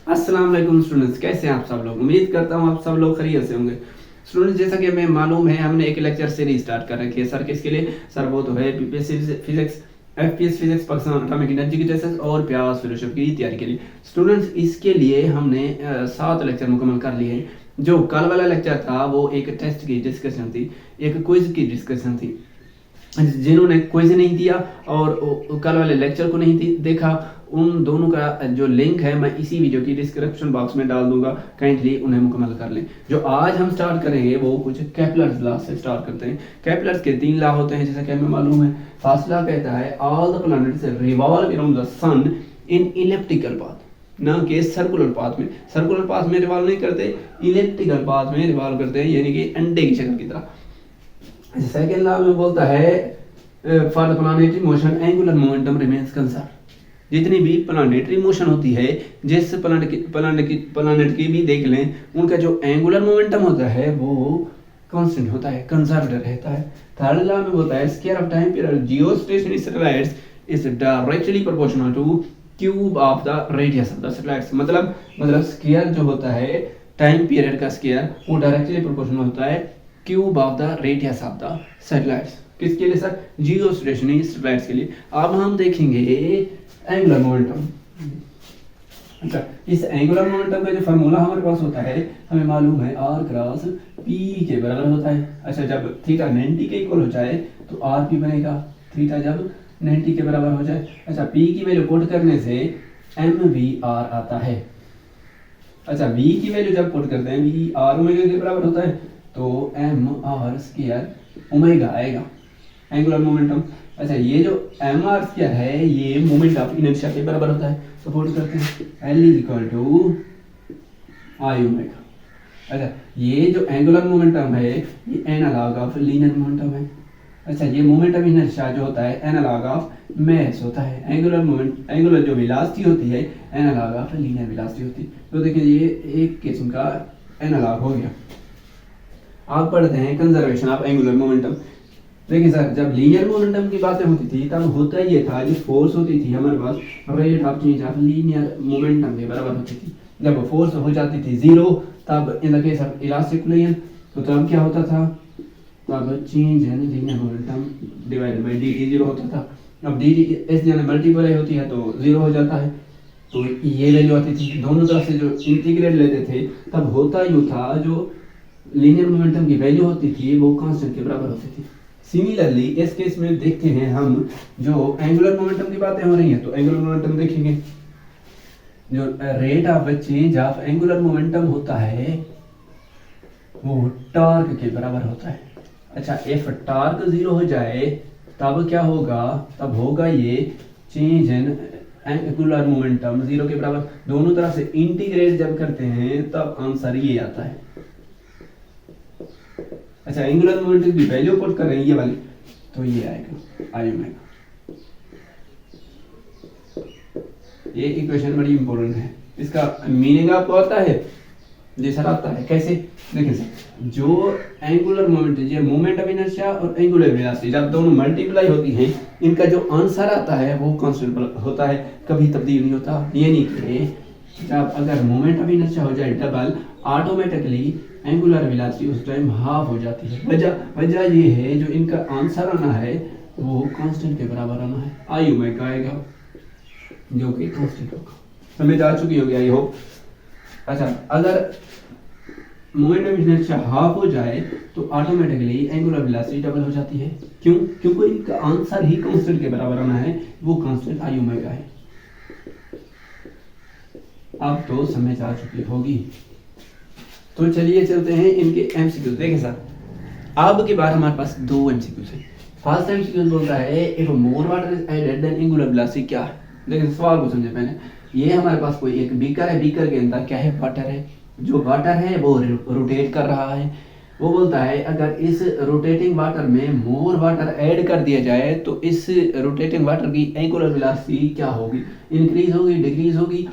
अस्सलाम वालेकुम स्टूडेंट्स, कैसे हैं आप सब लोग। उम्मीद करता हूँ आप सब लोग खैरियत से होंगे। स्टूडेंट्स, जैसा कि हमें मालूम है, हमने एक लेक्चर सीरीज स्टार्ट कर रखी है। सर किसके लिए? सर वो तो है BPSC physics, FPS physics, Pakistan atomic energy की टेस्ट और प्यास फेलोशिप की तैयारी के लिए। स्टूडेंट्स, इसके लिए हमने 7 लेक्चर मुकम्मल कर लिए हैं। जो कल वाला लेक्चर था वो एक टेस्ट की डिस्कशन थी, एक क्विज की डिस्कशन थी। जिन्होंने क्विज नहीं दिया और कल वाले लेक्चर को नहीं देखा, उन दोनों का जो लिंक है मैं इसी वीडियो की डिस्क्रिप्शन बॉक्स में डाल दूंगा, काइंडली उन्हें मुकम्मल कर लें। जो आज हम स्टार्ट करेंगे वो कुछ केपलर्स लॉ से स्टार्ट करते हैं। केपलर्स के 3 लॉ होते हैं, जैसा कि हमें मालूम है। फर्स्ट लॉ कहता है all the planets revolve around the sun in elliptical path, ना कि सर्कुलर पाथ में। सर्कुलर पाथ में रिवॉल्व नहीं करते, इलिप्टिकल पाथ में रिवॉल्व करते हैं, यानी कि अंडे की शक्ल की तरह। सेकेंड लॉ में बोलता है for the planetary motion angular momentum remains conserve. जितनी भी प्लानेटरी मोशन होती है, जिस प्लानेट की भी देख लें, उनका जो एंगुलर मोमेंटम होता है वो कांस्टेंट होता है, कंजर्व्ड रहता है। थर्ड लॉ में बोलता है square of time period geostationary satellites is directly proportional two cube of the radius of the satellites. मतलब स्क्वायर जो होता है, टाइम पीरियड का स्क्वायर, वो डायरेक्टली प्रोपोर्शनल होता है cube of the radius of the satellites. किसके लिए सर? जियो स्टेशनरी सैटेलाइट्स के लिए। अब हम देखेंगे एंगुलर मोमेंटम। अच्छा, इस एंगुलर मोमेंटम का जो फार्मूला हमारे पास होता है, हमें मालूम है आर क्रॉस पी के बराबर होता है। अच्छा, जब थीटा 90 के इक्वल हो जाए तो आर पी बनेगा, थीटा जब 90 के बराबर हो जाए। अच्छा, पी की वैल्यू पुट करने से एम वी आर आता है। अच्छा, वी की वैल्यू जब पुट करते हैं, वी आर ओमेगा के बराबर होता है, तो एम आर स्क्वायर ओमेगा आएगा, एंगुलर मोमेंटम। अच्छा, ये जो एम आर स्क्वायर है ये मोमेंट ऑफ इनर्शिया के बराबर होता है। सपोर्ट करते हैं L is equal to I omega. अच्छा, ये जो एंगुलर मोमेंटम है ये एनालॉग ऑफ लीनियर मोमेंटम है। अच्छा, ये मोमेंट ऑफ इनर्शिया जो होता है एनालॉग ऑफ मास होता है। एंगुलर जो वेलोसिटी होती है एनालॉग ऑफ लीनियर वेलोसिटी होती है। तो देखिए ये एक किस्म का एनालॉग हो गया। आप पढ़ते हैं कंजर्वेशन ऑफ एंगुलर मोमेंटम। देखिए सर, जब लीनियर मोमेंटम की बातें होती थी तब होता ये था, जो फोर्स होती थी हमारे पास, rate of change of linear momentum के बराबर होती थी। जब फोर्स हो जाती थी जीरो, तब in the case of elastic fluid, तो तब क्या होता था? तब change in linear momentum divided by dt zero होता था। अब dt इस जगह मल्टीप्लाई होती है तो जीरो हो जाता है, तो ये वैल्यू आती थी। दोनों तरफ से जो इंटीग्रेट लेते थे तब होता यूँ था, जो लीनियर मोमेंटम की वैल्यू होती थी वो कांस्टेंट के बराबर होती थी। सिमिलरली इस केस में देखते हैं हम, जो एंगुलर मोमेंटम की बातें हो रही हैं, तो एंगुलर मोमेंटम देखेंगे, जो rate of change of angular momentum होता है वो टॉर्क के बराबर होता है। अच्छा, इफ टॉर्क जीरो हो जाए तब क्या होगा? तब होगा ये change in angular momentum zero के बराबर। दोनों तरफ से इंटीग्रेट जब करते हैं तब आंसर ये आता है। अच्छा, एंगुलर मोमेंटम की वैल्यू पुट कर रहे हैं ये वाली, तो ये आएगा आई ओमेगा। ये इक्वेशन बड़ी इंपॉर्टेंट है। इसका मीनिंग आपको आता है? जी सर, आता है। कैसे? देखिए सर, जो एंगुलर मोमेंट, ये मोमेंट ऑफ इनर्शिया और एंगुलर वेलोसिटी जब दोनों मल्टीप्लाई होती हैं, इनका जो आंसर आता है वो कांस्टेंट होता है, कभी तब्दील नहीं होता। ये नहीं कि जब अगर मोमेंट ऑफ इनर्शिया हो जाए डबल, ऑटोमेटिकली एंगुलर वेलोसिटी उस टाइम हाफ हो जाती है। वजह ये है, जो इनका आंसर आना है वो कांस्टेंट के बराबर आना है, आई ओमेगा आएगा, जो कि कांस्टेंट होगा। समझ आ चुकी होगी आई होप। अच्छा, अगर मोमेंट ऑफ इनर्शिया हाफ हो जाए तो ऑटोमेटिकली एंगुलर वेलोसिटी डबल हो जाती है। क्यों? क्योंकि इनका आंसर ही कांस्टेंट के बराबर आना है, वो कांस्टेंट आई ओमेगा है। अब तो समझ आ चुकी होगी। तो चलिए चलते हैं इनके एमसीक्यू। देखिए सर, अब की बार हमारे पास 2 एमसीक्यू है। फर्स्ट एमसीक्यू बोलता है if more water is added then angular velocity क्या है। देखिए सवाल को समझे पहले। ये हमारे पास कोई एक बीकर है, बीकर के अंदर क्या है? वाटर है। जो वाटर है वो रोटेट कर रहा है। वो बोलता है अगर इस रोटेटिंग वाटर में मोर वाटर ऐड कर दिया जाए तो इस रोटेटिंग वाटर की एंगुलर वेलोसिटी क्या होगी? इंक्रीज होगी, डिक्रीज होगी,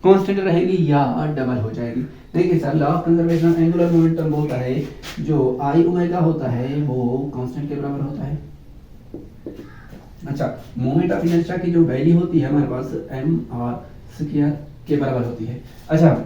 कांस्टेंट रहेगी या डबल हो जाएगी? देखिए sir, law of conservation of angular momentum बोलता है जो आई ओमेगा होता है वो कांस्टेंट के बराबर होता है। अच्छा, मोमेंट ऑफ इनर्शिया की जो वैल्यू होती है हमारे पास एम आर स्क्वायर के बराबर होती है। अच्छा,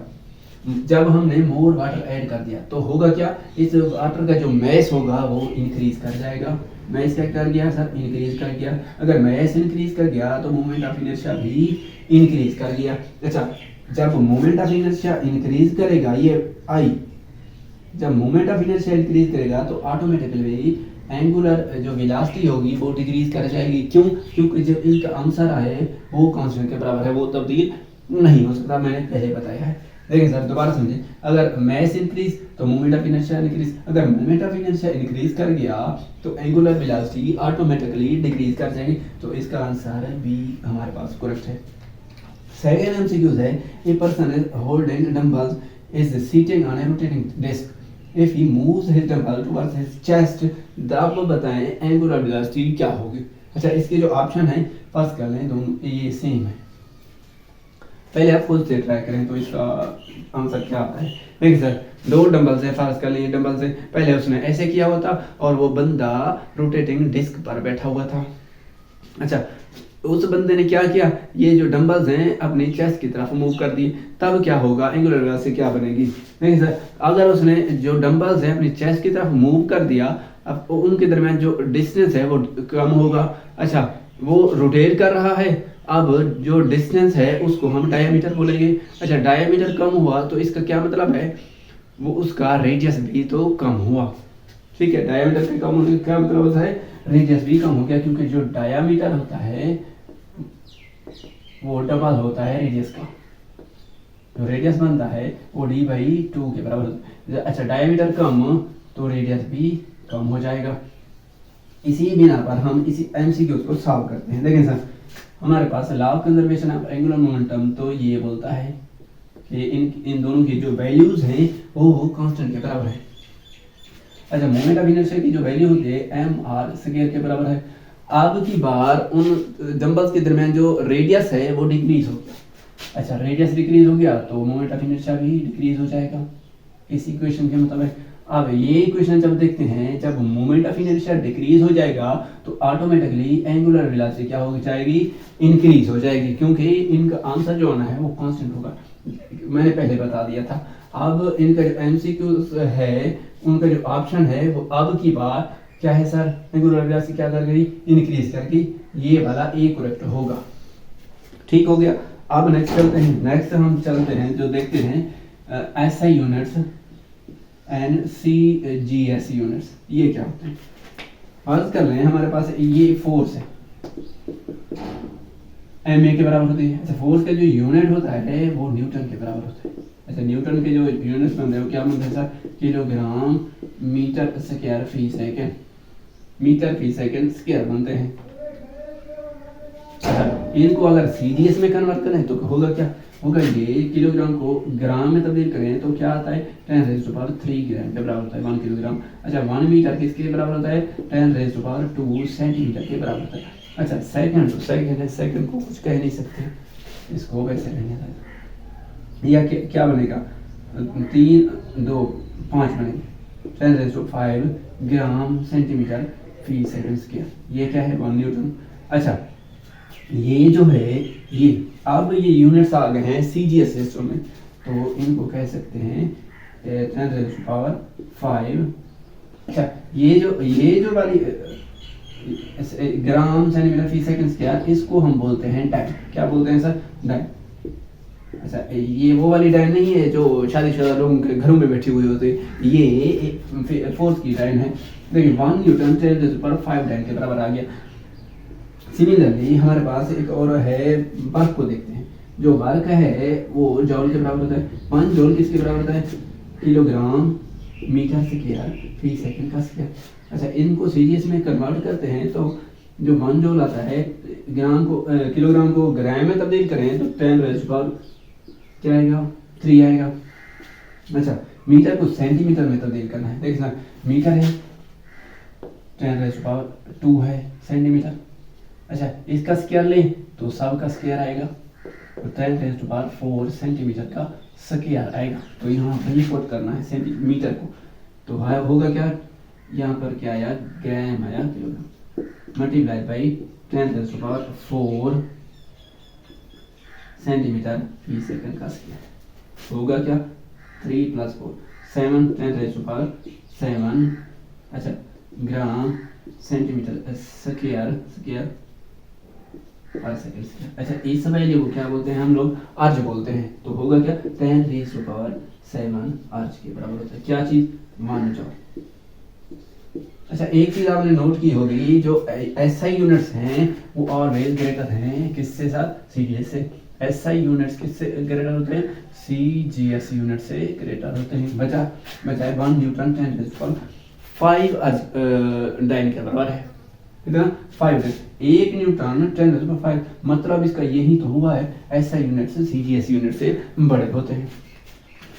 जब हमने मोर वाटर ऐड कर दिया तो होगा क्या, इस वाटर का जो मैस होगा वो इंक्रीज कर जाएगा। मैस क्या कर गया सर, इंक्रीज कर गया। अगर मैस इंक्रीज कर गया तो मोमेंट ऑफ इनर्शिया भी इंक्रीज कर गया। अच्छा, जब मोमेंट ऑफ इनर्शिया इंक्रीज करेगा, ये आई, जब मोमेंट ऑफ इनर्शिया इंक्रीज करेगा तो ऑटोमेटिकली एंगुलर जो वेलोसिटी होगी वो डिक्रीज कर जाएगी। क्यों? क्योंकि जो इनका आंसर आए वो कांस्टेंट के बराबर है, वो तब्दील नहीं हो सकता, मैंने पहले बताया है। देखिए सर दोबारा समझें, अगर मैस इंक्रीज तो मोमेंट ऑफ इनर्शिया इंक्रीज, अगर मोमेंट ऑफ इनर्शिया इंक्रीज कर गया तो एंगुलर वेलोसिटी ऑटोमेटिकली डिक्रीज कर जाएगी। तो इसका आंसर बी हमारे पास करेक्ट है। सेकंड एमसीक्यू है, a person is holding dumbbells is sitting on a rotating disc, if he moves his dumbbell towards his chest, आप बताएं एंगुलर वेलोसिटी क्या होगी। अच्छा, इसके जो ऑप्शन है फर्स्ट कर लें, दोनों ये सेम है। पहले आप खुद से ट्राई करें तो इसका आंसर क्या आता है। देखिए सर, दो डंबल से फर्ज कर लिए, डंबल से पहले उसने ऐसे किया हुआ था और वो बंदा रोटेटिंग डिस्क पर बैठा हुआ था। अच्छा, उस बंदे ने क्या किया, ये जो डंबल्स हैं अपनी चेस्ट की तरफ मूव कर दिए, तब क्या होगा, एंगुलर वेलोसिटी क्या बनेगी। देखिए सर, अगर उसने जो डंबल्स हैं अपनी चेस्ट की तरफ मूव कर दिया, अब उनके दरमियान जो डिस्टेंस है वो कम होगा। अच्छा, वो रोटेट कर रहा है, अब जो डिस्टेंस है उसको हम डायमीटर बोलेंगे। अच्छा, डायमीटर कम हुआ तो इसका क्या मतलब है, वो उसका रेडियस भी तो कम हुआ। ठीक है, डायमीटर के कम होने का क्या मतलब होता है, रेडियस भी कम हो गया, क्योंकि जो डायमीटर होता है वो डबल होता है रेडियस का। जो रेडियस बनता है वो d/2 के बराबर होता है। अच्छा, डायमीटर कम तो रेडियस भी कम हो जाएगा। इसी बिना पर हम इसी एमसीक्यू को सॉल्व करते हैं। देखें सर, हमारे पास law of conservation of angular momentum तो ये बोलता है कि इन दोनों की जो वैल्यूज हैं वो कांस्टेंट के बराबर है। अच्छा, मोमेंट ऑफ इनर्शिया की जो वैल्यू होती है mr² के बराबर है। अब की बार उन डंबल्स के दरमियान जो रेडियस है वो डिक्रीज हो गया। अच्छा, रेडियस डिक्रीज हो गया तो मोमेंट ऑफ इनर्शिया भी डिक्रीज हो जाएगा इस इक्वेशन के मुताबिक। अब ये इक्वेशन जब देखते हैं, जब मोमेंट ऑफ इनर्शिया डिक्रीज हो जाएगा तो ऑटोमेटिकली एंगुलर वेलोसिटी क्या हो जाएगी, इंक्रीज हो जाएगी, क्योंकि इनका आंसर जो आना है वो कांस्टेंट होगा, मैंने पहले बता दिया था। अब इनका जो एमसीक्यू है उनका जो ऑप्शन है वो अब की बार क्या है सर, एंगुलर वेलोसिटी क्या कर गई, इंक्रीज करके, ये वाला ए करेक्ट होगा। ठीक हो गया। अब नेक्स्ट चलते हैं, नेक्स्ट हम चलते हैं जो देखते हैं SI units and CGS units, ये क्या होते हैं। फर्ज कर लें हमारे पास ये फोर्स है, एमए के बराबर होती है। अच्छा, फोर्स का जो यूनिट होता है वो न्यूटन के बराबर होता है। अच्छा, न्यूटन के जो यूनिट्स बनते हैं वो क्या बनते हैं सर, किलोग्राम मीटर स्क्वायर फी सेकंड, मीटर फी सेकंड स्क्वायर बनते हैं। अच्छा, इनको अगर सीडीएस में कन्वर्ट करें तो होगा क्या, होगा ये किलोग्राम को ग्राम में तब्दील करें तो क्या आता है 10⁻³ ग्राम के बराबर होता है 1 किलोग्राम। अच्छा, 1 मीटर किसके बराबर होता है, 10⁻² सेंटीमीटर के बराबर होता है। अच्छा, सेकंड तो सेकंड है, सेकंड को कुछ कह नहीं सकते, इसको वैसे रहने दें। या क्या बनेगा, 3 2 5 बनेगी 10⁵ ग्राम सेंटीमीटर फी सेकंड स्क्वायर, ये क्या है 1 न्यूटन। अच्छा, ये जो है ये अब ये यूनिट्स आ गए हैं सीजीएस सिस्टम में, तो इनको कह सकते हैं 10⁵। अच्छा, ये जो वाली ग्राम सेंटीमीटर फी सेकंड स्क्वायर, इसको हम बोलते हैं डाइन। क्या बोलते हैं सर, डाइन। अच्छा, ये वो वाली डाइन नहीं है जो शादीशुदा लोगों के घरों में बैठी हुई होती है, ये फोर्स की डाइन है। देखिए 1 न्यूटन 10⁵ डाइन के बराबर आ गया। सिमिलरली हमारे पास एक और है, वर्क को देखते हैं। जो वर्क है वो जॉल के बराबर होता है। 1 जॉल किसके बराबर होता है, किलोग्राम मीटर स्क्वायर फी सेकंड का स्क्वायर। अच्छा, इनको सीरीज में कन्वर्ट करते हैं तो जो 1 जॉल आता है, ग्राम को किलोग्राम को ग्राम में तब्दील करें तो 10⁻³ क्या आएगा, 3 आएगा। अच्छा, मीटर को सेंटीमीटर में तब्दील करना है। देखना, मीटर है 10⁻² है सेंटीमीटर। अच्छा, इसका स्क्वायर लें तो सब का स्क्वायर आएगा, तो 10⁻⁴ सेंटीमीटर का स्क्वायर आएगा। तो यहाँ रिपोर्ट करना है सेंटीमीटर को, तो होगा क्या, यहाँ पर क्या आया, ग्राम आया kilogram, multiply by 10⁻⁴ centimetre fee second का स्क्वायर होगा क्या 3 + 4 7 10⁻⁷ अच्छा ग्राम सेंटीमीटर स्क्वायर पर सेकंड स्क्वायर। अच्छा इस वैल्यू को क्या बोलते हैं हम लोग अर्ज बोलते हैं। तो होगा क्या 10⁻⁷ अर्ज के बराबर होता है क्या चीज मान जाओ। अच्छा एक चीज आपने नोट की होगी जो एसआई यूनिट्स हैं वो ऑलवेज ग्रेटर हैं किससे साथ सीजीएस से। एसआई यूनिट्स किससे ग्रेटर होते हैं सीजीएस यूनिट से ग्रेटर होते हैं। बचा 1 न्यूटन 10⁵ डाइन के बराबर है कितना 5 1 न्यूटन 10⁵ मतलब इसका यही तो हुआ है एसआई यूनिट से सीजीएस यूनिट से बड़े होते हैं।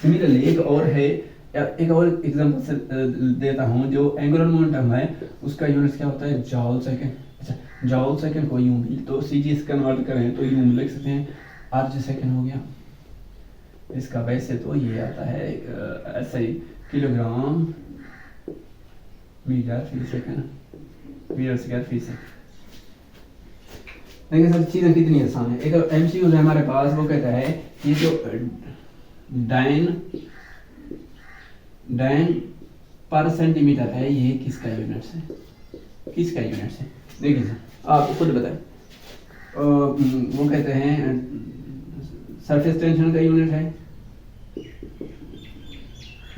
सिमिलरली एक और एग्जांपल देता हूँ जो एंगुलर मोमेंटम है उसका यूनिट क्या होता है जॉल सेकंड। अच्छा जॉल सेकंड को यूं भी तो सीजीएस कन्वर्ट करें तो यूं लिख सकते हैं अर्ज सेकंड हो गया। इसका वैसे तो ये आता है ऐसा ही किलोग्राम मीटर फी सेकंड मीटर स्क्वायर फी सेकंड। देखिए सर चीज़ें कितनी आसान है। एक एमसीक्यू है हमारे पास वो कहता है ये जो डाइन पर सेंटीमीटर है ये किसका यूनिट है देखिए सर आप खुद बताएं। वो कहते हैं सरफेस टेंशन का यूनिट है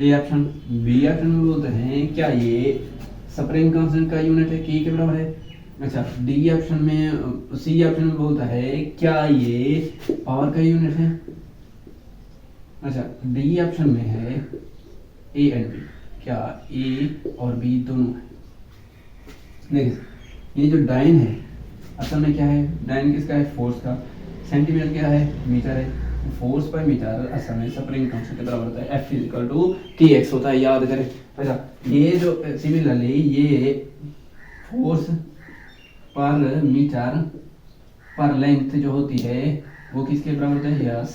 ए ऑप्शन। बी ऑप्शन में बोलते हैं क्या ये स्प्रिंग कांस्टेंट का यूनिट है के बराबर है। अच्छा डी ऑप्शन में सी ऑप्शन में बोलता है क्या ये पावर का यूनिट है। अच्छा डी ऑप्शन में है ए एंड बी क्या ए और बी दोनों है। देखिए ये जो डाइन है असल में क्या है डाइन किसका है फोर्स का सेंटीमीटर क्या है मीटर है फोर्स पर मीटर असल में स्प्रिंग कांस्टेंट के बराबर होता है F = Tx होता है याद करें। अच्छा ये जो सिमिलरली ये फोर्स पर मीटर पर लेंथ जो होती है वो किसके बराबर होता है यस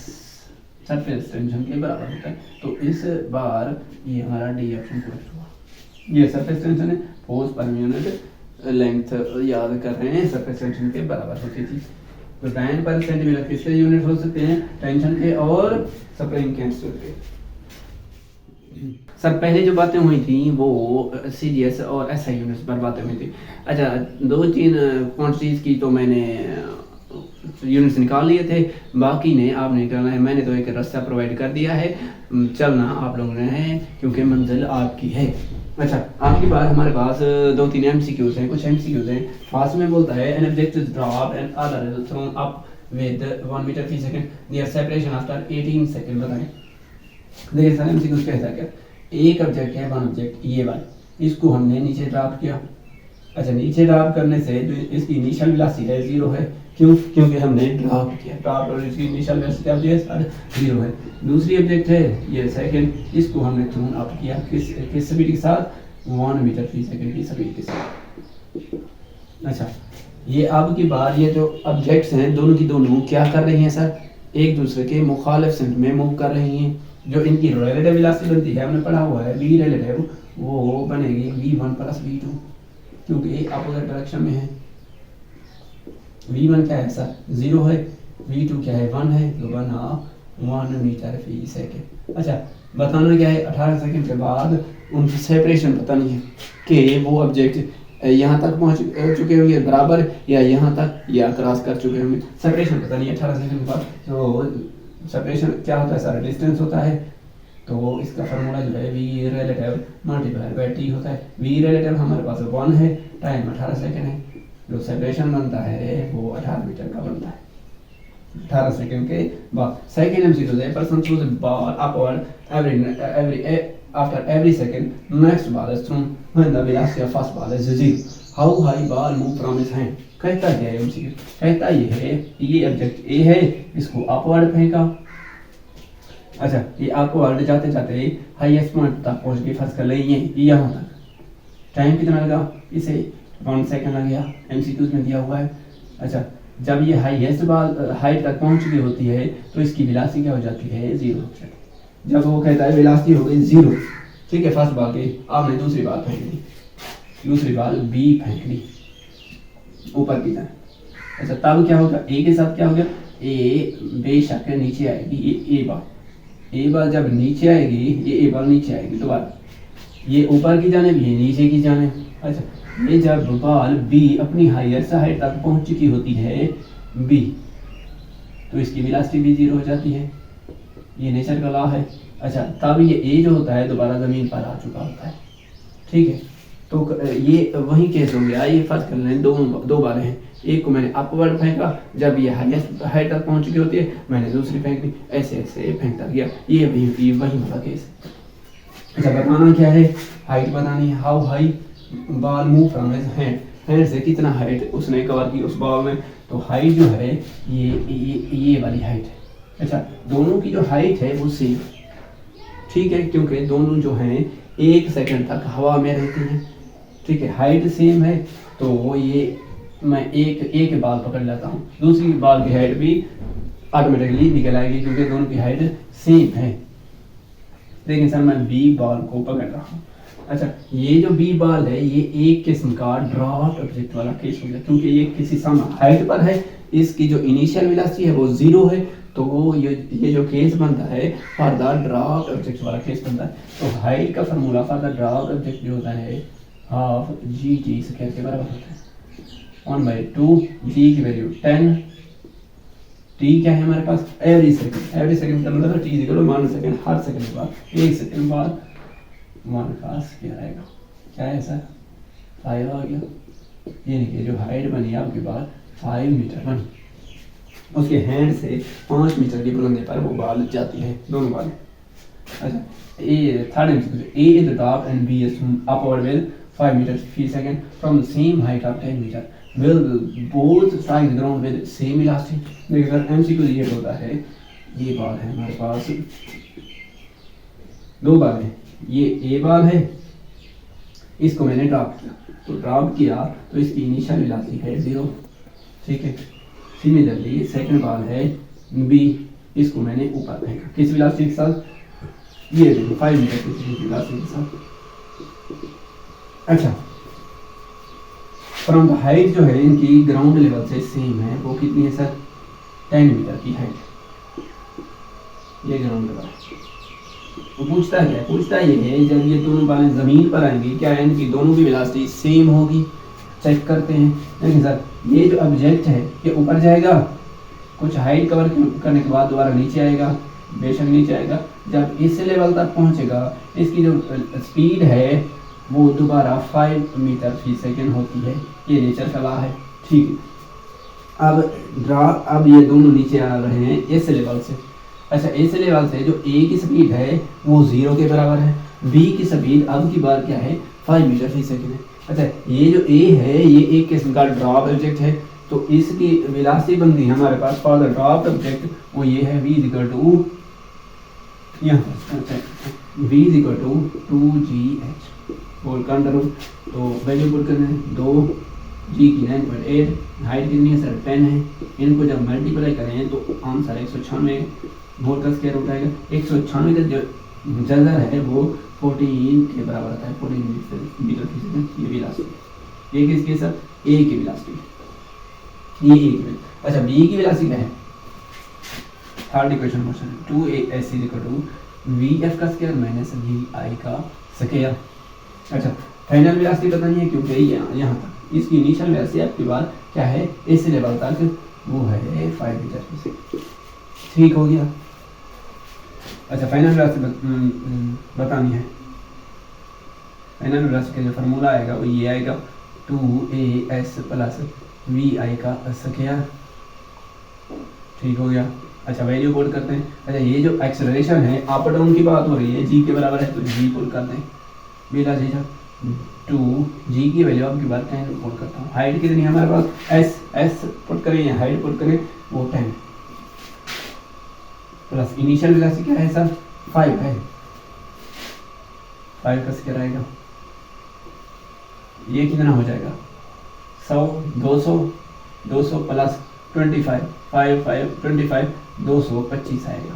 सरफेस टेंशन के बराबर होता है। तो इस बार ये हमारा डी ऑप्शन करेक्ट हुआ। ये सरफेस टेंशन है फोर्स पर यूनिट लेंथ याद कर रहे हैं सरफेस टेंशन के बराबर होती थी। तो डाइन पर सेंटीमीटर किसके यूनिट हो सकते हैं टेंशन के और स्प्रिंग के सर पहले जो बातें हुई थी वो सीजीएस और एसआई यूनिट्स पर बातें हुई थी। अच्छा 2-3 क्वांटिटीज की तो मैंने यूनिट्स निकाल लिए थे बाकी ने आपने निकालना है। मैंने तो एक रास्ता प्रोवाइड कर दिया है चलना आप लोगों ने है क्योंकि मंजिल आपकी है। अच्छा आपके पास हमारे पास 2-3 एमसीक्यूज हैं कुछ एमसीक्यूज हैं। फर्स्ट में बोलता है an object is dropped and other is thrown up with 1 meter फी second their separation after 18 second. बताएं देखिए सर एमसीक्यूज कैसा क्या एक ऑब्जेक्ट है वन ऑब्जेक्ट ये वाला इसको हमने नीचे ड्रॉप किया। अच्छा नीचे ड्रॉप करने से जो इसकी इनिशियल वेलोसिटी है 0 है क्योंकि हमने ड्रॉप किया ड्रॉप और इसकी इनिशियल वेलोसिटी क्या होती है 0 है। दूसरी ऑब्जेक्ट है ये सेकंड इसको हमने थ्रोन अप किया किस स्पीड के साथ 1 मीटर फी सेकंड की स्पीड के साथ। अच्छा ये अब की बार ये जो ऑब्जेक्ट्स हैं दोनों की दोनों क्या कर रही हैं सर एक दूसरे के मुखालिफ सेंट में मूव कर रही हैं। जो इनकी रिलेटिव वेलोसिटी बनती है हमने पढ़ा हुआ है v रिलेटिव वो बनेगी v1 + v2 क्योंकि अपोजिट डायरेक्शन में है। v1 क्या है सर 0 है v2 क्या है 1 है तो बना 1 मीटर फी सेकंड। अच्छा बताना क्या है 18 सेकंड के बाद उनकी सेपरेशन बतानी है कि वो ऑब्जेक्ट यहाँ तक पहुँच चुके होंगे बराबर या यहाँ तक या क्रॉस कर चुके होंगे। सेपरेशन बतानी है 18 सेकंड के बाद। तो सेपरेशन क्या होता है सारा डिस्टेंस होता है तो इसका फार्मूला जो है v रिलेटिव × t होता है। v रिलेटिव हमारे पास 1 है टाइम 18 सेकंड है जो सेपरेशन बनता है वो 18 मीटर का बनता है 18 सेकंड के बाद। सेकंड एमसीक्यू है person throws the ball upward after every second next ball is thrown when the velocity of first ball is 0 how high ball move from his hand। कहता क्या है एमसीक्यू कहता ये है ये ऑब्जेक्ट ए है इसको अपवर्ड फेंका। अच्छा ये अपवर्ड जाते जाते हाईएस्ट पॉइंट तक पहुंच गई फंस कर लेंगे यहाँ तक टाइम कितना लगा इसे 1 सेकंड लग गया एमसीक्यूज में दिया हुआ है। अच्छा जब ये हाईएस्ट हाइट तक पहुंच गई होती है तो इसकी वेलोसिटी क्या हो जाती है 0। जब वो कहता है वेलोसिटी हो गई 0 ठीक है फर्स्ट बॉल की आपने दूसरी बॉल फेंक दी दूसरी बॉल बी फेंक दी ऊपर की तरफ। अच्छा तब क्या होगा ए के साथ क्या हो गया ए बेशक नीचे आएगी, ये ए बार जब नीचे आएगी, ये ए बार नीचे आएगी दोबारा, ये ऊपर की जानिब, ये नीचे की जानिब। अच्छा, ये जब बॉल बी अपनी हाईएस्ट हाइट तक पहुंच चुकी होती है बी, तो इसकी वेलोसिटी भी 0 हो जाती है, ये नेचर का लॉ है। अच्छा, तब ये ए जो होता है दोबारा ज़मीन पर आ चुका होता है। ठीक है, तो ये वही केस हो गया। ये फर्ज कर लें दो बार हैं, एक को मैंने अपवर्ड फेंका जब ये हाईएस्ट हाइट तक पहुंच चुकी होती है, मैंने दूसरी फेंक दी, ऐसे ऐसे फेंकता गया, ये वही वाला केस है। अच्छा, बताना क्या है, हाइट बतानी है, how high ball move from his hand से कितना हाइट उसने कवर की उस बॉल में, तो हाइट जो है ये वाली हाइट है। अच्छा, दोनों की जो हाइट है वो सेम, ठीक है, क्योंकि दोनों जो हैं 1 सेकंड तक हवा में रहती हैं। ठीक है, हाइट सेम है, तो ये मैं एक बॉल पकड़ लेता हूँ, दूसरी बॉल की हाइट भी ऑटोमेटिकली निकल आएगी क्योंकि दोनों की हाइट सेम है। लेकिन सर मैं बी बॉल को पकड़ रहा हूँ। अच्छा, ये जो बी बॉल है ये एक किस्म का ड्रॉप्ड ऑब्जेक्ट वाला केस हो गया, क्योंकि ये किसी सम हाइट पर है, इसकी जो इनिशियल वेलोसिटी है वो 0 है, तो ये जो केस बनता है फॉर द ड्रॉप्ड ऑब्जेक्ट वाला केस बनता है। तो हाइट का formula for the dropped object जो होता है हाफ जी टी स्क्वायर के बराबर होता है 1/2 जी की वैल्यू 10, टी क्या है हमारे पास, एवरी सेकंड का मतलब टी इक्वल 1 सेकंड, हर सेकंड के बाद 1 सेकंड बाद 1 का स्क्वायर आएगा। क्या है सर, 5 आ गया। ये नहीं, जो हाइट बनी आपके पास 5 मीटर बनी, उसके हैंड से 5 मीटर की बुलंदी पर वो बॉल जाती है, दोनों बॉल। अच्छा, A third A is the top and B is upward with 5 meters per second from the same height of 10 meter. Will both strike the ground with same velocity? देखिए sir, MCQ ये होता है, ये ball है हमारे पास, दो ball है, ये ए बॉल है, इसको मैंने ड्रॉप किया, तो ड्रॉप किया तो इसकी इनिशियल वेलोसिटी है 0। ठीक है, सिमिलरली सेकंड बॉल है बी, इसको मैंने ऊपर फेंका, किस वेलोसिटी के साथ, ये देखो 5 मीटर की वेलोसिटी के साथ। अच्छा, फ्रॉम द हाइट जो है इनकी ग्राउंड लेवल से सेम है, वो कितनी है सर, 10 मीटर की हाइट, ये ग्राउंड लेवल है। वो पूछता है, पूछता ये है जब ये दोनों बालें जमीन पर आएंगी क्या इनकी दोनों की वेलोसिटी सेम होगी, चेक करते हैं। लेकिन सर ये जो ऑब्जेक्ट है ये ऊपर जाएगा, कुछ हाइट कवर करने के बाद दोबारा नीचे आएगा, बेशक नीचे आएगा, जब इस लेवल तक पहुंचेगा इसकी जो स्पीड है वो दोबारा 5 मीटर फी सेकेंड होती है, ये नेचर का लॉ है। ठीक है, अब ये दोनों नीचे आ रहे हैं इस लेवल से। अच्छा, इस लेवल से जो ए की स्पीड है वो 0 के बराबर है, बी की स्पीड अब की बार क्या है 5 मीटर फी सेकेंड है। अच्छा, ये जो ए है ये एक किस्म का ड्रॉप ऑब्जेक्ट है, तो इसकी वेलोसिटी बनती है हमारे पास फॉर द ड्रॉप ऑब्जेक्ट, वो ये है v equal to v equal to 2gh बोल कंट्रोल। तो वैल्यू पुट करना है 2 g की 9.8, हाइट कितनी है सर 10 है, इनको जब मल्टीप्लाई करें तो आंसर 196 वोल्ट का स्क्वायर रूट आएगा। 196 का जो जजर है वो 14 के बराबर आता है, 14 मीटर फी सेकंड। ये वेलोसिटी ये किसकी सर, ए की वेलोसिटी, ये ए की। अच्छा, बी की वेलोसिटी क्या है, third equation question 2as equal to vf का स्क्वायर माइनस vi का स्क्वायर। अच्छा, फाइनल वेलोसिटी पता नहीं है क्योंकि यहाँ तक इसकी इनिशियल वेलोसिटी आपके बाद क्या है इस लेवल तक वो है 5 मीटर फी सेकंड। ठीक हो गया। अच्छा, फाइनल वेलोसिटी बतानी है, फाइनल वेलोसिटी का जो फार्मूला आएगा वो ये आएगा 2as प्लस vi का स्क्वायर। ठीक हो गया। अच्छा, वैल्यू पुट करते हैं। अच्छा, ये जो एक्सेलरेशन है अप डाउन की बात हो रही है, g के बराबर है तो g पुट कर दें, बेटा जी 2 g की वैल्यू आपकी बात 10 पुट करता हूँ। हाइट कितनी है हमारे पास, s पुट करें या हाइट पुट करें वो 10 प्लस इनिशियल वेलोसिटी क्या है सर 5 है, 5 का स्क्वायर आएगा, ये कितना हो जाएगा 100 200 प्लस 25 5 5 25 225 आएगा,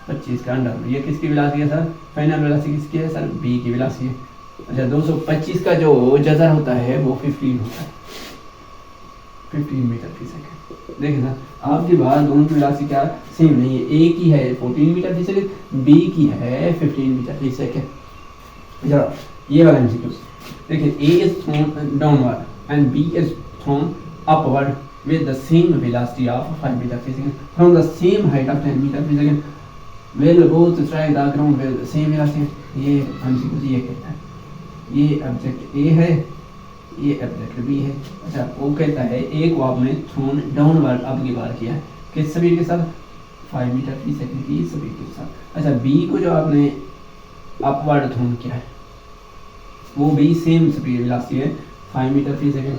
25 का अंडर। ये किसकी वेलोसिटी है सर, फाइनल वेलोसिटी किसकी है सर, बी की वेलोसिटी है। अच्छा, 225 का जो जजर होता है वो 15 होता है, 15 मीटर फी सेकंड। देखिए ना आपकी बात दोनों की वेलोसिटी क्या सेम नहीं है, ए की है 14 मीटर फी सेकंड, बी की है 15 मीटर फी सेकंड। जरा ये वाला एमसीक्यू देखिए, A is thrown downward and B is thrown upward with the same velocity of 5 meter per second from the same height of 10 meter per second will both strike the ground with the same velocity। ये हमसे कुछ ये कहता है, ये object A है, ये object B है। अच्छा वो कहता है ए को आपने थ्रोन डाउनवर्ड अब की बार किया है किस स्पीड के साथ 5 मीटर पर सेकंड की स्पीड के साथ। अच्छा बी को जो आपने अपवर्ड थ्रोन किया है वो भी सेम स्पीड वेलोसिटी है 5 मीटर पर सेकंड।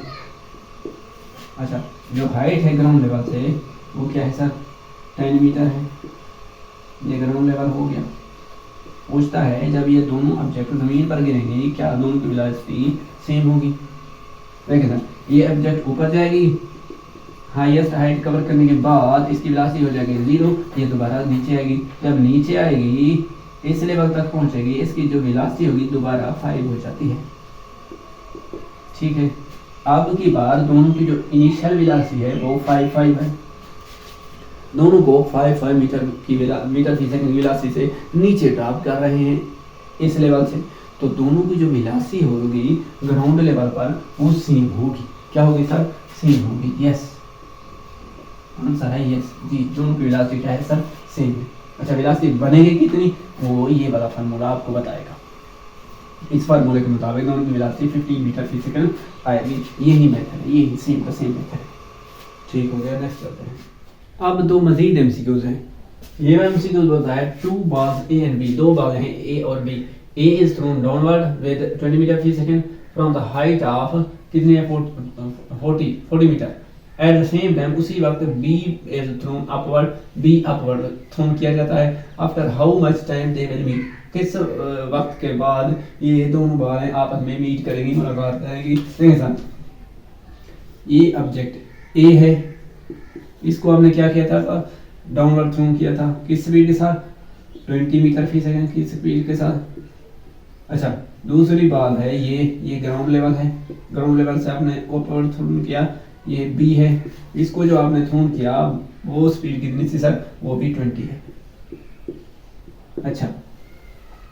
अच्छा जो हाइट है ग्राउंड लेवल से वो क्या है सर 10 मीटर है, ये ग्राउंड लेवल हो गया। पूछता है जब ये दोनों ऑब्जेक्ट जमीन पर गिरेंगे क्या दोनों की वेलोसिटी सेम होगी। देखिए सर ये ऑब्जेक्ट ऊपर जाएगी, हाईएस्ट हाइट कवर करने के बाद इसकी वेलोसिटी हो जाएगी 0, ये दोबारा नीचे आएगी, जब नीचे आएगी इस लेवल तक पहुंचेगी इसकी जो वेलोसिटी होगी दोबारा 5 हो जाती है। ठीक है अब की बार दोनों की जो इनिशियल वेलोसिटी है वो 5 है, दोनों को 5 मीटर की मीटर फी सेकंड वेलोसिटी से नीचे ड्रॉप कर रहे हैं इस लेवल से, तो दोनों की जो वेलोसिटी होगी ग्राउंड लेवल पर वो सेम होगी। क्या होगी सर सेम होगी। यस आंसर है यस जी, दोनों की वेलोसिटी क्या है सर सेम है। अच्छा वेलोसिटी बनेगी कितनी वो ये वाला फार्मूला आपको बताएगा, इस फार्मूले के मुताबिक दोनों की वेलोसिटी 15 मीटर फी सेकंड आएगी। यही मेथड है, यही सेम का सेम मेथड है। ठीक हो गया, नेक्स्ट चलते हैं। अब दो मजीद एमसीक्यूज हैं। ये एमसीक्यूज होता है 2 balls A and B, दो बॉल हैं A और B। A is thrown downward with 20 meter फी second from the height of कितने 40 मीटर। एट द सेम टाइम उसी वक्त B is thrown upward, B upward thrown किया जाता है। After how much time they will meet, किस वक्त के बाद ये दोनों बालें आपस में मीट करेंगी, मुलाकात करेंगी। देखिए सर ये ऑब्जेक्ट ए है, इसको आपने क्या किया था डाउनवर्ड थ्रोन किया था किस स्पीड के साथ 20 मीटर फी सेकंड की स्पीड के साथ। अच्छा दूसरी बात है ये ग्राउंड लेवल है, ग्राउंड लेवल से आपने अपवर्ड थ्रोन किया, ये बी है, इसको जो आपने थ्रोन किया वो स्पीड कितनी थी सर वो भी 20 है। अच्छा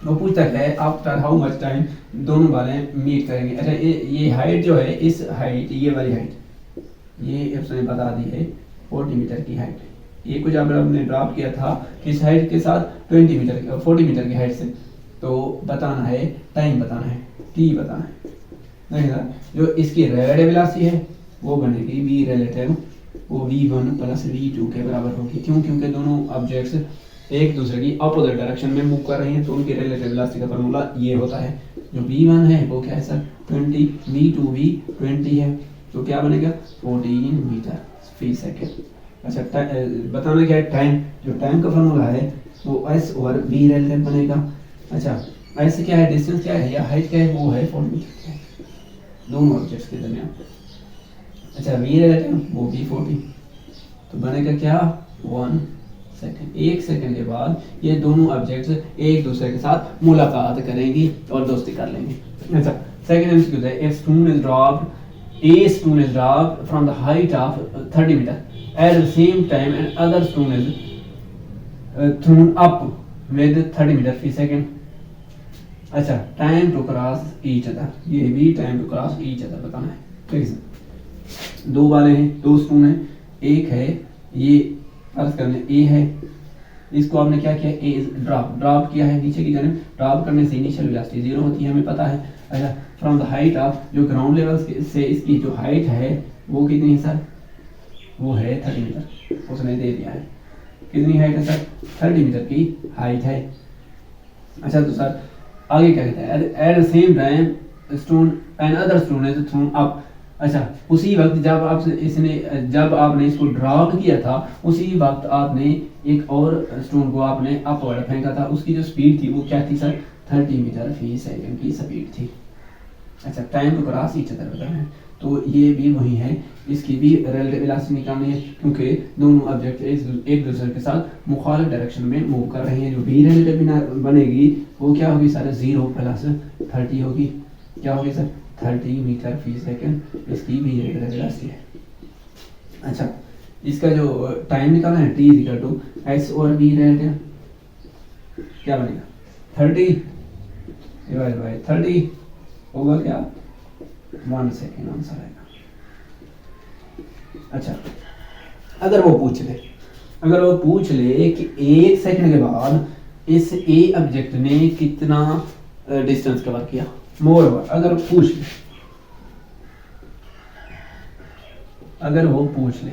वो पूछता है आफ्टर हाउ मच टाइम दोनों बालें मीट करेंगे। अच्छा ये हाइट जो है इस हाइट ये वाली हाइट ये उसने बता दी है 40 मीटर की हाइट, ये कुछ आपने ड्रॉप किया था किस हाइट के साथ 20 मीटर 40 मीटर की हाइट से, तो बताना है टाइम बताना है टी बताना है। देखिए जो इसकी रिलेटिव वेलोसिटी है वो बनेगी v रिलेटिव वो v1 प्लस v2 के बराबर होगी। क्यों क्योंकि दोनों ऑब्जेक्ट्स एक दूसरे की अपोजिट डायरेक्शन में मूव कर रही हैं तो उनकी रिलेटिव वेलोसिटी का फार्मूला ये होता है। जो v1 है वो क्या है सर 20, v2 भी 20 है तो क्या बनेगा 14 मीटर फी सेकंड। अच्छा बताना क्या है टाइम, जो टाइम का फार्मूला है वो s और v रिलेटिव बनेगा। अच्छा s क्या है डिस्टेंस क्या है या हाइट क्या है वो है 40 मीटर दोनों ऑब्जेक्ट्स के दरमियान। अच्छा v रिलेटिव वो भी 40 तो बनेगा क्या 1 सेकंड। 1 सेकंड के बाद ये दोनों ऑब्जेक्ट्स एक दूसरे के साथ मुलाकात करेंगी और दोस्ती कर लेंगे। अच्छा सेकंड एमसीक्यू है a stone is dropped from the height of 30 meter at the same time and other stone is thrown up with 30 meter per second। अच्छा time to cross each other, ये भी time to cross each other बताना है। ठीक है दो वाले हैं दो स्टोन हैं, एक है ये फर्ज करने ए है, इसको आपने क्या किया ए ड्रॉप किया है नीचे की जानिब, ड्रॉप करने से इनिशियल वेलोसिटी 0 होती है हमें पता है। अच्छा फ्रॉम द हाइट ऑफ जो ग्राउंड लेवल से इसकी जो हाइट है वो कितनी है सर वो है 30 मीटर, उसने दे दिया है कितनी हाइट है सर 30 मीटर की हाइट है। अच्छा तो सर आगे क्या कहता है eight the same time stone and other stone is thrown up. अच्छा उसी वक्त जब आपने इसको ड्रॉप किया था उसी वक्त आपने एक और स्टोन को आपने अपवर्ड फेंका था, उसकी जो स्पीड थी वो क्या थी सर 30 मीटर फी सेकंड की स्पीड थी। अच्छा time to cross each other बताना है तो ये भी वही है, इसकी भी रिलेटिव वेलोसिटी निकालनी है क्योंकि दोनों ऑब्जेक्ट एक दूसरे के साथ मुखालिफ डायरेक्शन में मूव कर रहे हैं। जो भी रिलेटिव बनेगी वो क्या होगी सर 0 प्लस 30 होगी, क्या होगी सर 30 मीटर फी सेकंड, इसकी भी रिलेटिव वेलोसिटी है। अच्छा, इसका जो टाइम निकालना है t इक्वल टू x और b रह गया, क्या बनेगा 30 डिवाइड बाय 30 होगा क्या 1 सेकेंड आंसर आएगा। अच्छा, अगर वो पूछ ले कि 1 सेकंड के बाद इस ए ऑब्जेक्ट ने कितना डिस्टेंस कवर किया, मोर ओवर, अगर वो पूछ ले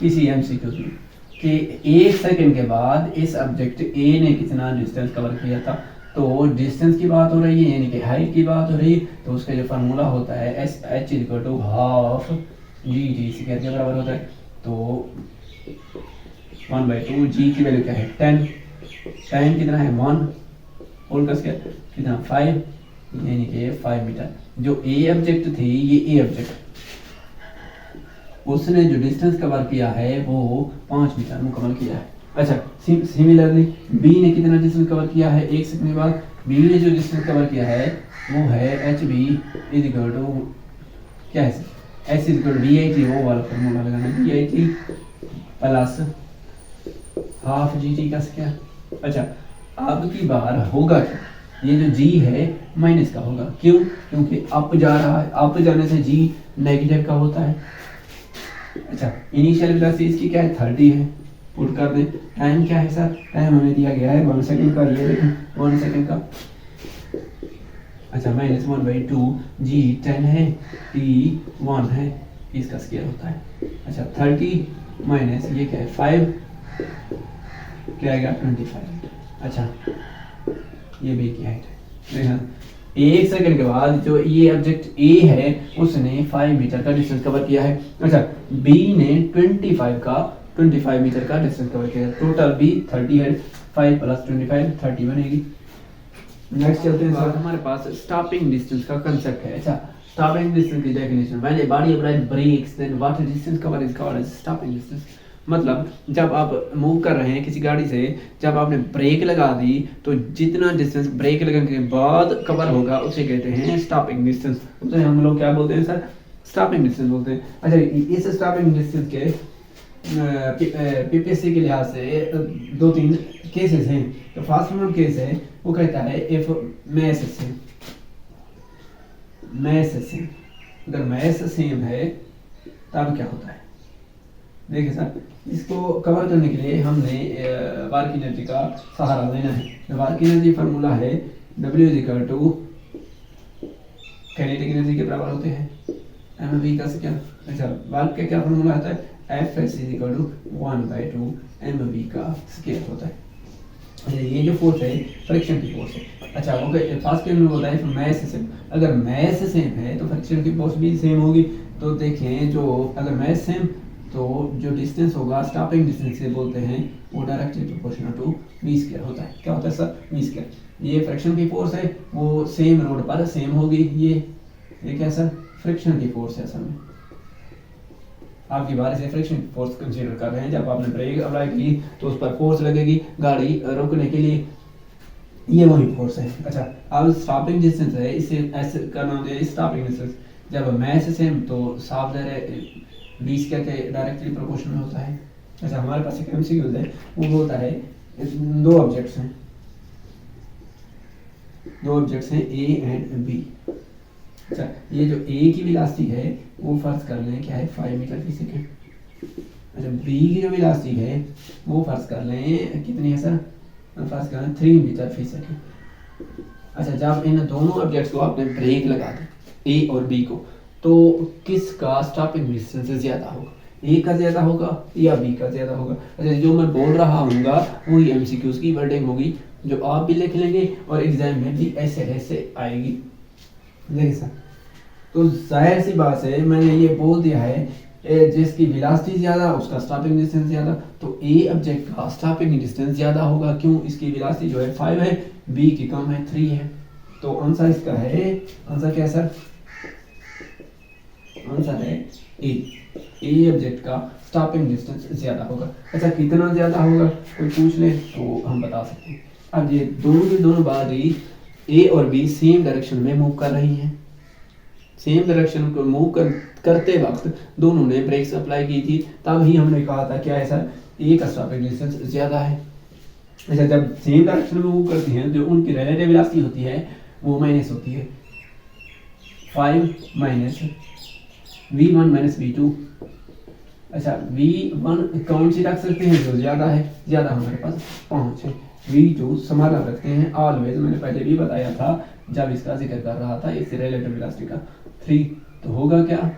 किसी एमसीक्यू में कि 1 सेकंड के बाद इस ऑब्जेक्ट ए ने कितना डिस्टेंस कवर किया था, तो डिस्टेंस की बात हो रही है यानी कि हाइट की बात हो रही है, तो उसका जो फार्मूला होता है S H equal to half G T square के बराबर होता है। तो 1/2 जी की वैल्यू क्या है 10, टाइम कितना है 1 होल का स्क्वायर कितना 5 यानी कि 5 मीटर। जो ए ऑब्जेक्ट थी, ये ए ऑब्जेक्ट, उसने जो डिस्टेंस कवर किया है वो 5 मीटर मुकम्मल किया है। अच्छा, सिमिलरली बी ने कितना डिस्टेंस कवर किया है 1 सेकंड के बाद, बी ने जो डिस्टेंस कवर किया है वो है H B is equal to क्या है S is equal to V I T, वो वाला फॉर्मूला लगाना है V I T plus half G T का स्क्वायर। अच्छा, अब की बार होगा क्या, ये जो जी है माइनस का होगा, क्यों, क्योंकि अप जा रहा है, अप जाने से जी नेगेटिव का होता है। अच्छा, इनिशियल वेलोसिटी इसकी क्या है 30 है, पुट कर दें। टाइम क्या है सर, टाइम हमें दिया गया है 1 सेकंड का, ये देखें 1 सेकंड का। अच्छा, -1/2 जी 10 है, टी 1 है, इसका स्क्वायर होता है। अच्छा, 30 माइनस ये क्या है 5, क्या आएगा 25। अच्छा, ये बी की हाइट है। देखा, 1 सेकंड के बाद जो ये ऑब्जेक्ट ए है उसने 5 मीटर का डिस्टेंस कवर किया है। अच्छा, बी ने 25 मीटर का डिस्टेंस कवर किया है। टोटल बी 30 है, 5 प्लस 25 30 बनेगी। नेक्स्ट चलते हैं सर, हमारे पास स्टॉपिंग डिस्टेंस का कांसेप्ट है। अच्छा, स्टॉपिंग डिस्टेंस की definition, when a body applies brakes then what distance cover is called as stopping distance. मतलब जब आप मूव कर रहे हैं किसी गाड़ी से, जब आपने ब्रेक लगा दी तो जितना डिस्टेंस ब्रेक लगने के बाद कवर होगा उसे कहते हैं स्टॉपिंग डिस्टेंस। उसे हम लोग क्या बोलते हैं सर, स्टॉपिंग डिस्टेंस बोलते हैं। अच्छा, इस स्टॉपिंग डिस्टेंस के पीपीएससी के लिहाज से 2-3 केसेस हैं। तो फर्स्ट नंबर केस है वो कहता है इफ मैस सेम, अगर मैस सेम है तब क्या होता है। देखिए सर, इसको कवर करने के लिए हमने वर्क एनर्जी का सहारा लेना है। वर्क एनर्जी फार्मूला है W = काइनेटिक एनर्जी के बराबर होते हैं mv का क्या। अच्छा, वर्क का क्या फार्मूला आता है Fs = 1/2 mv का स्क्वायर होता है। ये जो फोर्स है फ्रिक्शन की फोर्स है। अच्छा, ओके, फर्स्ट केस में होता है मैस सेम, अगर मैस सेम है तो फ्रिक्शन की फोर्स भी सेम होगी। तो देखें, जो अगर मैस सेम तो जो डिस्टेंस होगा स्टॉपिंग डिस्टेंस से बोलते हैं वो directly proportional to v square होता है। क्या होता है सर, v स्क्वायर। ये फ्रिक्शन की फोर्स है, वो सेम रोड पर सेम होगी। ये क्या सर, फ्रिक्शन की फोर्स है। असल में आपकी बार से फ्रिक्शन फोर्स कंसीडर कर रहे हैं। जब आपने ब्रेक अप्लाई की तो उस पर फोर्स लगेगी गाड़ी रोकने के लिए, ये वही फोर्स है। अच्छा, अब स्टॉपिंग डिस्टेंस है, इसे ऐसे करना होता है स्टॉपिंग डिस्टेंस। जब मैस सेम तो साफ ज़ाहिर है v स्क्वायर के डायरेक्टली प्रोपोर्शनल होता है। अच्छा, हमारे पास एक एमसीक्यू है, वो बोलता है दो ऑब्जेक्ट्स हैं a एंड b। अच्छा, ये जो a की वेलोसिटी है वो फर्ज कर लें क्या है 5 मीटर फी सेकंड। अच्छा, b की जो वेलोसिटी है वो फर्ज कर लें कितनी है सर, फर्ज कर लें 3 मीटर फी सेकंड। अच्छा, जब इन दोनों ऑब्जेक्ट्स को आपने ब्रेक लगा दी a और b को, तो किसका स्टॉपिंग डिस्टेंस ज़्यादा होगा, ए का ज़्यादा होगा या बी का ज़्यादा होगा। अच्छा, जो मैं बोल रहा हूँगा वही एमसीक्यूज की वर्डिंग होगी जो आप भी लिख लेंगे और एग्जाम में भी ऐसे आएगी। देखिए सर, तो जाहिर सी बात है मैंने ये बोल दिया है जिसकी वेलोसिटी ज़्यादा उसका स्टॉपिंग डिस्टेंस ज़्यादा, तो ए ऑब्जेक्ट का स्टॉपिंग डिस्टेंस ज़्यादा होगा। क्यों, इसकी वेलोसिटी जो है 5 है, बी की कम है 3 है। तो आंसर इसका है, आंसर क्या है सर, आंसर है ए ऑब्जेक्ट का स्टॉपिंग डिस्टेंस ज्यादा होगा। अच्छा, कितना ज्यादा होगा कोई पूछ ले तो हम बता सकते हैं। अब ये दोनों की दोनों बॉडी ए और बी सेम डायरेक्शन में मूव कर रही हैं, सेम डायरेक्शन को मूव करते वक्त दोनों ने ब्रेक्स अप्लाई की थी, तब ही हमने कहा था क्या है सर, ए का स्टॉपिंग डिस्टेंस ज़्यादा है। अच्छा, जब सेम डायरेक्शन में मूव करती हैं जो उनकी रिलेटिव वेलोसिटी होती है वो माइनस होती है 5 माइनस v1 माइनस v2। अच्छा, v1 कौन सी रख सकते हैं जो ज़्यादा है, ज़्यादा हमारे पास 5 है। v2 समाधान रखते हैं ऑलवेज, मैंने पहले भी बताया था जब इसका जिक्र कर रहा था इस रिलेटिव वेलोसिटी का 3, तो होगा क्या,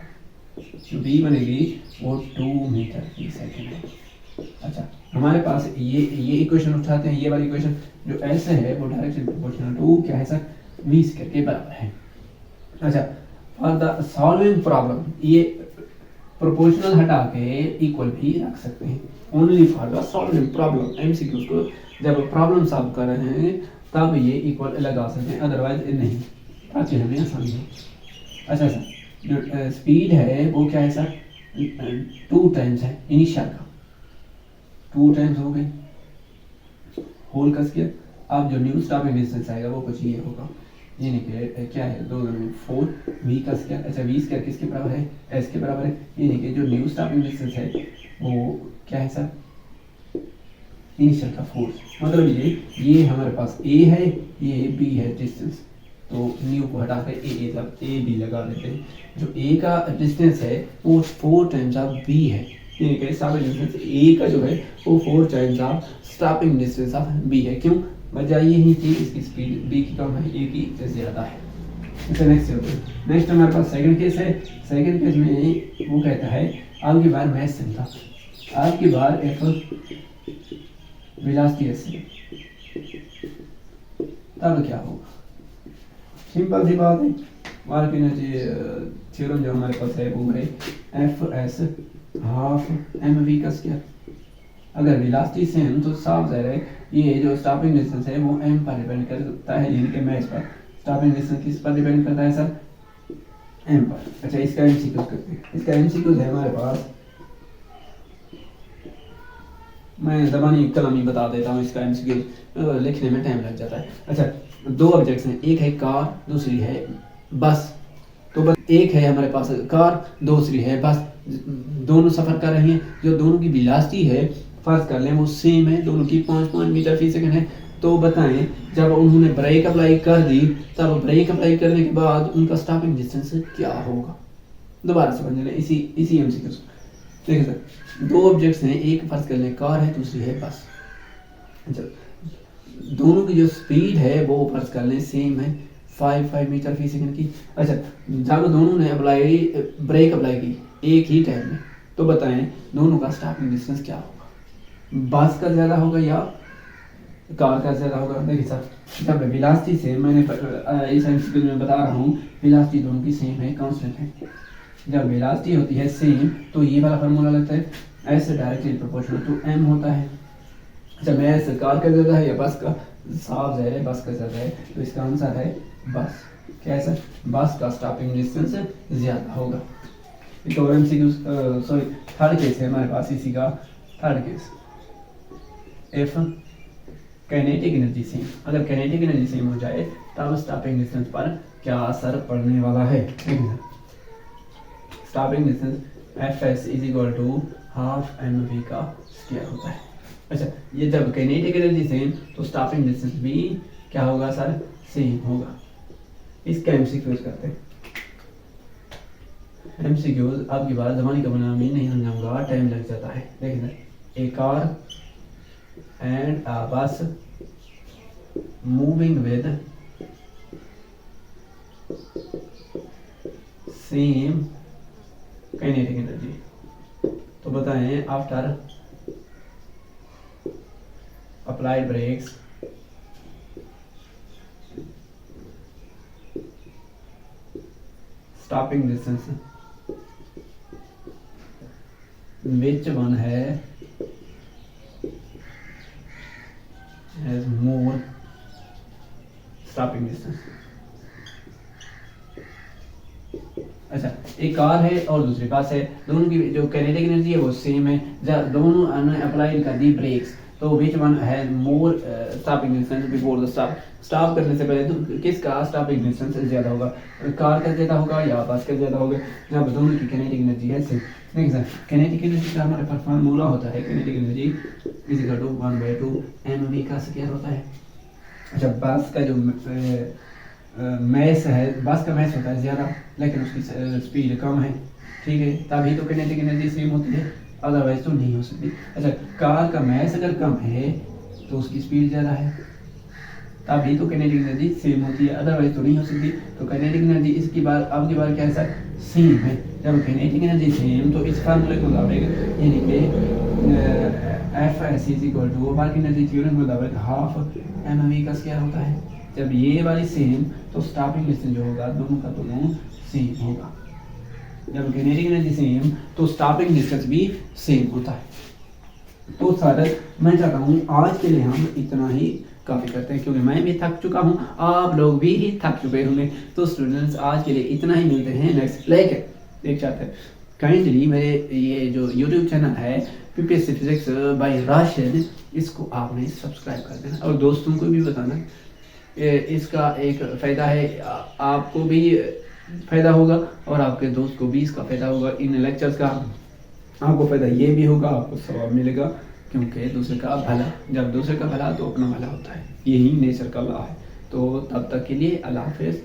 जो v बनेगी वो 2 मीटर प्रति सेकंड है। अच्छा, हमारे पास ये इक्वेशन उठाते हैं, ये वाली इक्वेशन जो ऐसे है वो डायरेक्शन प्रोपोर्शनल टू क्या है सर, v स्क्वायर के बराबर है। अच्छा, फॉर द सॉल्विंग प्रॉब्लम ये प्रोपोर्शनल हटा के इक्वल भी रख सकते हैं, only for the solving problem. MCQs को जब प्रॉब्लम सॉल्व कर रहे हैं तब ये इक्वल लगा सकते हैं, अदरवाइज नहीं, ताकि हमें आसानी हो। अच्छा सर, जो स्पीड है वो क्या है सर, 2 टाइम्स है इनिशियल का, 2 टाइम्स हो गई होल का स्क्वायर। अब जो न्यू स्टॉपिंग डिस्टेंस आएगा वो कुछ ये होगा, यानी कि क्या है 2 4 v का स्क्वायर। अच्छा, v स्क्वायर किसके बराबर है, s के बराबर है, यानी कि जो न्यू स्टॉपिंग डिस्टेंस है वो क्या है सर, इनिशियल का फोर्स। मतलब ये हमारे पास a है, ये b है डिस्टेंस, तो न्यू को हटा कर a b लगा देते हैं। जो a का डिस्टेंस है वो 4 टाइम्स ऑफ b है, यानी कि स्टॉपिंग डिस्टेंस a का जो है वो 4 times of stopping distance of b है। क्यों, वजह ये ही थी इसकी स्पीड b की कम है, a की ज़्यादा है। अच्छा, नेक्स्ट हमारे पास सेकंड केस है। सेकंड केस में वो कहता है आपकी बार मैथ सेम था, आपकी बार एक वेलोसिटी ऐसे, तब क्या होगा, सिंपल सी बात है, वर्क एनर्जी थ्योरम जो हमारे पास है वो है F(s) हाफ mv का स्क्वायर। अगर वेलोसिटी सेम तो साफ ज़ाहिर है ये जो स्टॉपिंग डिस्टेंस है वो m पर डिपेंड करता है, यानी कि मैच पर। स्टॉपिंग डिस्टेंस किस पर डिपेंड करता है सर, m पर। अच्छा, इसका एमसीक्यूज करते हैं। इसका एमसीक्यूज है हमारे पास, मैं ज़बानी कलामी बता देता हूँ, इसका एमसीक्यूज लिखने में टाइम लग जाता है। अच्छा, 2 ऑब्जेक्ट्स हैं, एक है कार, दूसरी है बस। तो बस एक है हमारे पास कार, दूसरी है बस, दोनों सफ़र कर रही हैं। जो दोनों की वेलोसिटी है फर्ज कर लें वो सेम है, दोनों की 5 मीटर फी सेकंड है। तो बताएं जब उन्होंने ब्रेक अप्लाई कर दी, तब ब्रेक अप्लाई करने के बाद उनका स्टॉपिंग डिस्टेंस क्या होगा, दोबारा समझ लें इसी एमसीक्यू को। देखिए सर, 2 ऑब्जेक्ट्स हैं, एक फर्ज कर लें कार है, दूसरी है बस। अच्छा, दोनों की जो स्पीड है वो फर्ज कर लें सेम है, 5 मीटर फी सेकंड की। अच्छा, जब दोनों ने ब्रेक अप्लाई की एक ही टाइम में, तो बताएं दोनों का स्टॉपिंग डिस्टेंस क्या होगा, बस का ज़्यादा होगा या कार का ज़्यादा होगा। देखिए सर, जब वेलोसिटी से मैंने इस एमसीक्यू में बता रहा हूँ, वेलोसिटी दोनों की सेम है, कांस्टेंट है। जब वेलोसिटी होती है सेम तो ये वाला फार्मूला लगता है, S directly proportional to m होता है। अच्छा, मैं एस कार का ज़्यादा है या बस का, साफ ज़ाहिर है बस का ज़्यादा है, तो इसका आंसर है बस। क्या है सर, बस का स्टॉपिंग डिस्टेंस ज़्यादा होगा। एक और एमसीक्यू सॉरी थर्ड केस है हमारे पास, इसी का third case. If kinetic energy same, अगर काइनेटिक एनर्जी सेम हो जाए तब स्टॉपिंग डिस्टेंस पर क्या असर पड़ने वाला है। Stopping distance Fs is equal to half mv का स्क्वायर होता है। अच्छा, ये जब काइनेटिक एनर्जी सेम तो स्टॉपिंग डिस्टेंस भी क्या होगा सर, सेम होगा। इसका एमसीक्यूज करते हैं। एमसीक्यूज आपकी बात ज़मानी का बना मैं नहीं समझाऊंगा, टाइम लग जाता है। देखिए, ए car and a bus moving with same kinetic energy। तो बताएं after applied brakes stopping distance which one has more stopping distance। अच्छा, एक कार है और दूसरी बस है, दोनों की जो काइनेटिक एनर्जी है वो सेम है। जब दोनों ने अप्लाई कर दी ब्रेक्स, तो which one has more stopping distance before the stop, stop करने से पहले तो किसका स्टॉपिंग डिस्टेंस ज़्यादा होगा, कार का ज़्यादा होगा या बस का ज़्यादा होगा। यहाँ पर दोनों की किनेटिक एनर्जी है सेम। नेक्स्ट है किनेटिक एनर्जी का हमारे पास फार्मूला होता है, kinetic energy is equal to 1/2 mv का स्क्वायर होता है। अच्छा बस का जो मैस है, बस का मैस होता है ज़्यादा लेकिन उसकी स्पीड कम है, ठीक है, तभी तो किनेटिक एनर्जी सेम होती है, अदरवाइज तो नहीं हो सकती। अच्छा कार का मैस अगर कम है तो उसकी स्पीड ज़्यादा है, तभी तो किनेटिक एनर्जी सेम होती है, अदरवाइज तो नहीं हो सकती। तो किनेटिक एनर्जी इसकी बार अब की बार क्या है सर, सेम है। जब किनेटिक एनर्जी सेम तो इस फार्मूले के मुताबिक यानी कि F is equal to work energy theorem के मुताबिक हाफ mv का स्क्वायर होता है। जब ये वाली सेम तो स्टॉपिंग डिस्टेंस जो होगा दोनों का दोनों सेम होगा। जब किनेटिक एनर्जी सेम तो स्टॉपिंग डिस्टेंस भी सेम होता है। तो सर मैं चाहता हूँ आज के लिए हम इतना ही काफ़ी करते हैं, क्योंकि मैं भी थक चुका हूँ, आप लोग भी ही थक चुके होंगे। तो स्टूडेंट्स आज के लिए इतना ही, मिलते हैं नेक्स्ट लेक्चर तक। काइंडली मेरे ये जो यूट्यूब चैनल है पीपीएससी फिजिक्स बाय राशिद, इसको आपने सब्सक्राइब कर देना और दोस्तों को भी बताना। इसका एक फ़ायदा है, आपको भी फ़ायदा होगा और आपके दोस्त को भी इसका फ़ायदा होगा। इन लेक्चर्स का आपको फ़ायदा ये भी होगा, आपको सवाब मिलेगा, क्योंकि दूसरे का भला, जब दूसरे का भला तो अपना भला होता है, यही नेचर का लॉ है। तो तब तक के लिए अल्लाह हाफ़िज़।